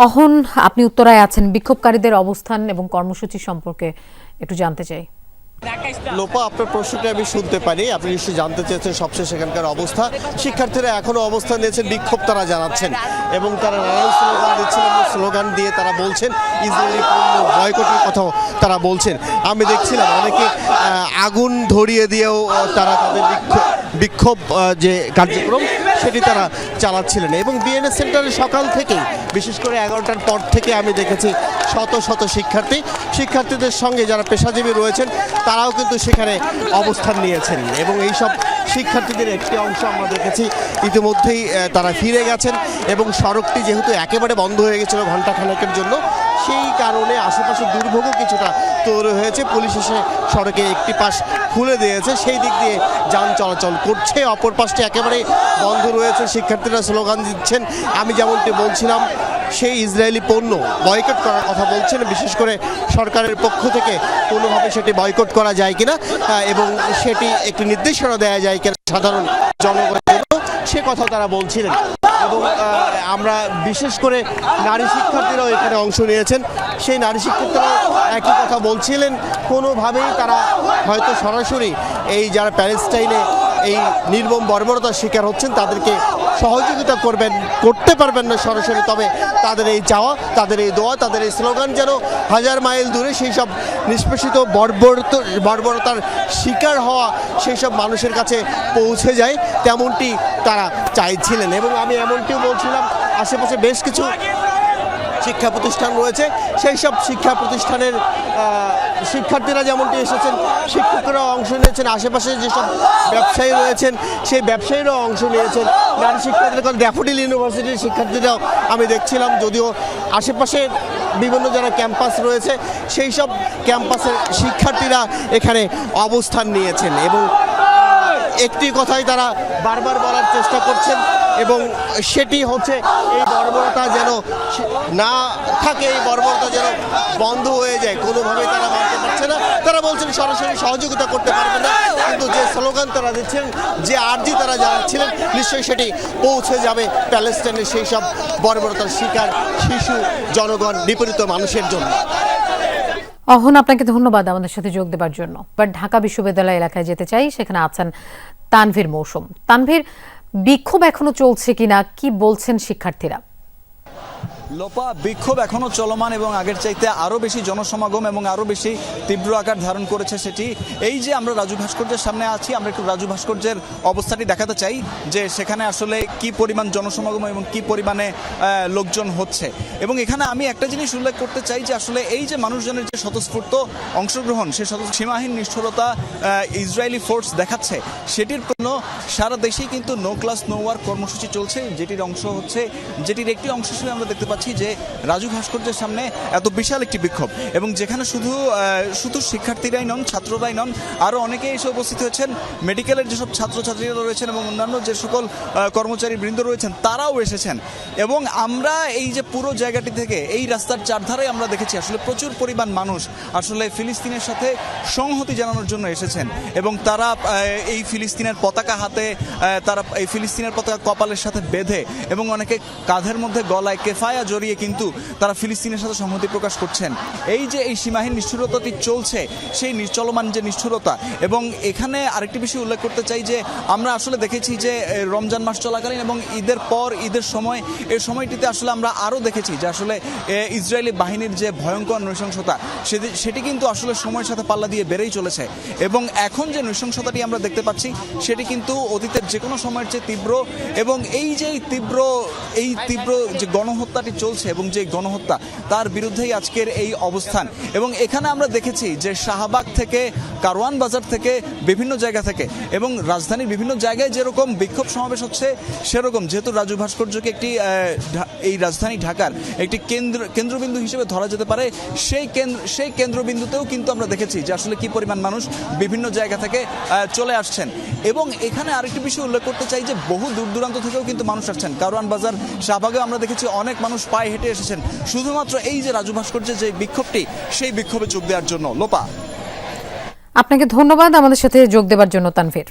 অহন, আপনি উত্তরায় আছেন, বিক্ষোভকারীদের অবস্থান এবং কর্মসূচি সম্পর্কে একটু জানতে চাই। লোপা, আপনার প্রশ্নটা আমি শুনতে পারি। আপনি নিশ্চয়ই জানতে চেয়েছেন সবশেষ সেখানকার অবস্থা। শিক্ষার্থীরা এখনো অবস্থান নিয়েছেন, বিক্ষোভ তারা জানাচ্ছেন এবং তারা নানান স্লোগান দিচ্ছেন এবং স্লোগান দিয়ে তারা বলছেন ইসরায়েলি পণ্য বয়কটের কথাও তারা বলছেন। আমি দেখছিলাম অনেকে আগুন ধরিয়ে দিয়েও তারা তাদের বিক্ষোভ যে কার্যক্রম সেটি তারা চালাচ্ছিলেন এবং বিএনএস সেন্টারে সকাল থেকেই, বিশেষ করে 11টার পর থেকে আমি দেখেছি শত শত শিক্ষার্থীদের সঙ্গে যারা পেশাজীবী রয়েছেন তারাও কিন্তু সেখানে অবস্থান নিয়েছেন এবং এইসব শিক্ষার্থীদের একটি অংশ আমরা দেখেছি ইতিমধ্যেই তারা ফিরে গেছেন এবং সড়কটি যেহেতু একেবারে বন্ধ হয়ে গেছিল ঘণ্টাখানেকের জন্য, সেই কারণে আশেপাশে দুর্ভোগও কিছুটা তৈরি হয়েছে। পুলিশ এসে সড়কে একটি পাশ খুলে দিয়েছে, সেই দিক দিয়ে যান চলাচল করছে। অপর পাশটি একেবারে বন্ধ রয়েছে, শিক্ষার্থীরা স্লোগান দিচ্ছেন। আমি যেমনটি বলছিলাম, সেই ইসরায়েলি পণ্য বয়কট করার কথা বলছেন, বিশেষ করে সরকারের পক্ষ থেকে কোনোভাবে সেটি বয়কট করা যায় কিনা এবং সেটি একটি নির্দেশনা দেওয়া যায় কিনা সাধারণ জনগণের জন্য, সে কথা তারা বলছিলেন। এবং আমরা বিশেষ করে নারী শিক্ষার্থীরাও এখানে অংশ নিয়েছেন, সেই নারী শিক্ষার্থীরাও একই কথা বলছিলেন। কোনোভাবেই তারা হয়তো সরাসরি এই যারা প্যালেস্টাইনে এই নির্মম বর্বরতার শিকার হচ্ছেন তাদেরকে সহযোগিতা করতে পারবেন না সরাসরি, তবে তাদের এই চাওয়া, তাদের এই দোয়া, তাদের এই স্লোগান যেন হাজার মাইল দূরে সেই সব নিষ্পেষিত বর্বরতার শিকার হওয়া সেই সব মানুষের কাছে পৌঁছে যায়, তেমনটি তারা চাইছিলেন। এবং আমি এমনটিও বলছিলাম, আশেপাশে বেশ কিছু শিক্ষা প্রতিষ্ঠান রয়েছে, সেই সব শিক্ষা প্রতিষ্ঠানের শিক্ষার্থীরা যেমনটি এসেছেন, শিক্ষকরাও অংশ নিয়েছেন। আশেপাশে যেসব ব্যবসায়ী রয়েছেন সেই ব্যবসায়ীরাও অংশ নিয়েছেন। নারী শিক্ষার্থীরা, ড্যাফোডিল ইউনিভার্সিটির শিক্ষার্থীরাও আমি দেখছিলাম, যদিও আশেপাশে বিভিন্ন যারা ক্যাম্পাস রয়েছে সেই সব ক্যাম্পাসের শিক্ষার্থীরা এখানে অবস্থান নিয়েছেন এবং একটি কথাই তারা বারবার বলার চেষ্টা করছেন এবং সেটি হচ্ছে এই বর্বরতা যেন না থাকে, এই বর্বরতা যেন বন্ধ হয়ে যায়। কোনোভাবেই তারা মানতে পারছে না। তারা বলছেন সরাসরি সহযোগিতা করতে পারবে না, কিন্তু যে স্লোগান তারা দিচ্ছেন, যে আর্জি তারা জানাচ্ছিলেন, নিশ্চয়ই সেটি পৌঁছে যাবে প্যালেস্টাইনের সেই সব বর্বরতার শিকার শিশু, জনগণ, নিপীড়িত মানুষের জন্য। অহন, আপনাকে ধন্যবাদ আমাদের সাথে যোগ দেওয়ার জন্য। এবার ঢাকা বিশ্ববিদ্যালয় এলাকায় যেতে চাই, সেখানে আছেন তানভীর মৌসুম। তানভীর, বিক্ষোভ এখনো চলছে কিনা, কি বলছেন শিক্ষার্থীরা? লোপা, বিক্ষোভ এখনো চলমান এবং আগের চাইতে আরও বেশি জনসমাগম এবং আরও বেশি তীব্র আকার ধারণ করেছে সেটি। এই যে আমরা রাজু ভাস্কর্যের সামনে আছি, আমরা একটু রাজু ভাস্কর্যের অবস্থাটি দেখাতে চাই যে সেখানে আসলে কি পরিমাণ জনসমাগম এবং কি পরিমাণে লোকজন হচ্ছে। এবং এখানে আমি একটা জিনিস উল্লেখ করতে চাই যে আসলে এই যে মানুষজনের যে স্বতঃস্ফূর্ত অংশগ্রহণ, সে সীমাহীন নিষ্ঠুরতা ইসরায়েলি ফোর্স দেখাচ্ছে, সেটির জন্য সারা দেশেই কিন্তু নো ক্লাস নো ওয়ার্ক কর্মসূচি চলছে, যেটির একটি অংশ হিসেবে আমরা দেখতে পাচ্ছি যে রাজু ভাস্কর্যের সামনে এত বিশাল একটি বিক্ষোভ এবং যেখানে শুধু শিক্ষার্থীরাই নন, ছাত্ররাই নন, আরও অনেকেই এসে উপস্থিত হয়েছেন। মেডিকেলের যেসব ছাত্রছাত্রীরা রয়েছেন এবং অন্যান্য যে সকল কর্মচারী বৃন্দ রয়েছেন তারাও এসেছেন। এবং আমরা এই যে পুরো জায়গাটি থেকে এই রাস্তার চারধারে আমরা দেখেছি আসলে প্রচুর পরিমাণ মানুষ আসলে ফিলিস্তিনের সাথে সংহতি জানানোর জন্য এসেছেন এবং তারা এই ফিলিস্তিনের পতাকা হাতে, তারা এই ফিলিস্তিনের পতাকা কপালের সাথে বেঁধে এবং অনেকে কাঁধের মধ্যে গলায় কেফায়া জড়িয়ে কিন্তু তারা ফিলিস্তিনের সাথে সংহতি প্রকাশ করছেন। এই যে এই সীমাহীন নিষ্ঠুরতাটি চলছে, সেই চলমান যে নিষ্ঠুরতা। এবং এখানে আরেকটি বিষয় উল্লেখ করতে চাই যে আমরা আসলে দেখেছি যে রমজান মাস চলাকালীন এবং ঈদের পর ঈদের সময়, এই সময়টিতে আসলে আমরা আরও দেখেছি যে আসলে ইসরায়েলি বাহিনীর যে ভয়ঙ্কর নৃশংসতা সেটি কিন্তু আসলে সময়ের সাথে পাল্লা দিয়ে বেড়েই চলেছে। এবং এখন যে নৃশংসতাটি আমরা দেখতে পাচ্ছি সেটি কিন্তু অতীতের যে কোনো সময়ের চেয়ে তীব্র। এবং এই যে তীব্র যে গণহত্যাটি চলছে এবং যে গণহত্যা, তার বিরুদ্ধেই আজকের এই অবস্থান। এবং এখানে আমরা দেখেছি যে শাহবাগ থেকে, কারওয়ান বাজার থেকে, বিভিন্ন জায়গা থেকে এবং রাজধানীর বিভিন্ন জায়গায় যেরকম বিক্ষোভ সমাবেশ হচ্ছে, সেরকম যেহেতু রাজু ভাস্কর্যকে এই রাজধানী ঢাকার একটি কেন্দ্রবিন্দু হিসেবে ধরা যেতে পারে, সেই কেন্দ্রবিন্দুতেও কিন্তু আমরা দেখেছি যে আসলে কি পরিমাণ মানুষ বিভিন্ন জায়গা থেকে চলে আসছেন। এবং এখানে আরেকটি বিষয় উল্লেখ করতে চাই যে বহু দূর দূরান্ত থেকেও কিন্তু মানুষ আসছেন। কারওয়ান বাজার, শাহবাগে আমরা দেখেছি অনেক মানুষ পায়ে হেঁটে এসেছেন শুধুমাত্র এই যে রাজু ভাস্কর্যের যে বিক্ষোভটি, সেই বিক্ষোভে যোগ দেওয়ার জন্য। লোপা, আপনাকে ধন্যবাদ আমাদের সাথে যোগ দেওয়ার জন্য তানভীর।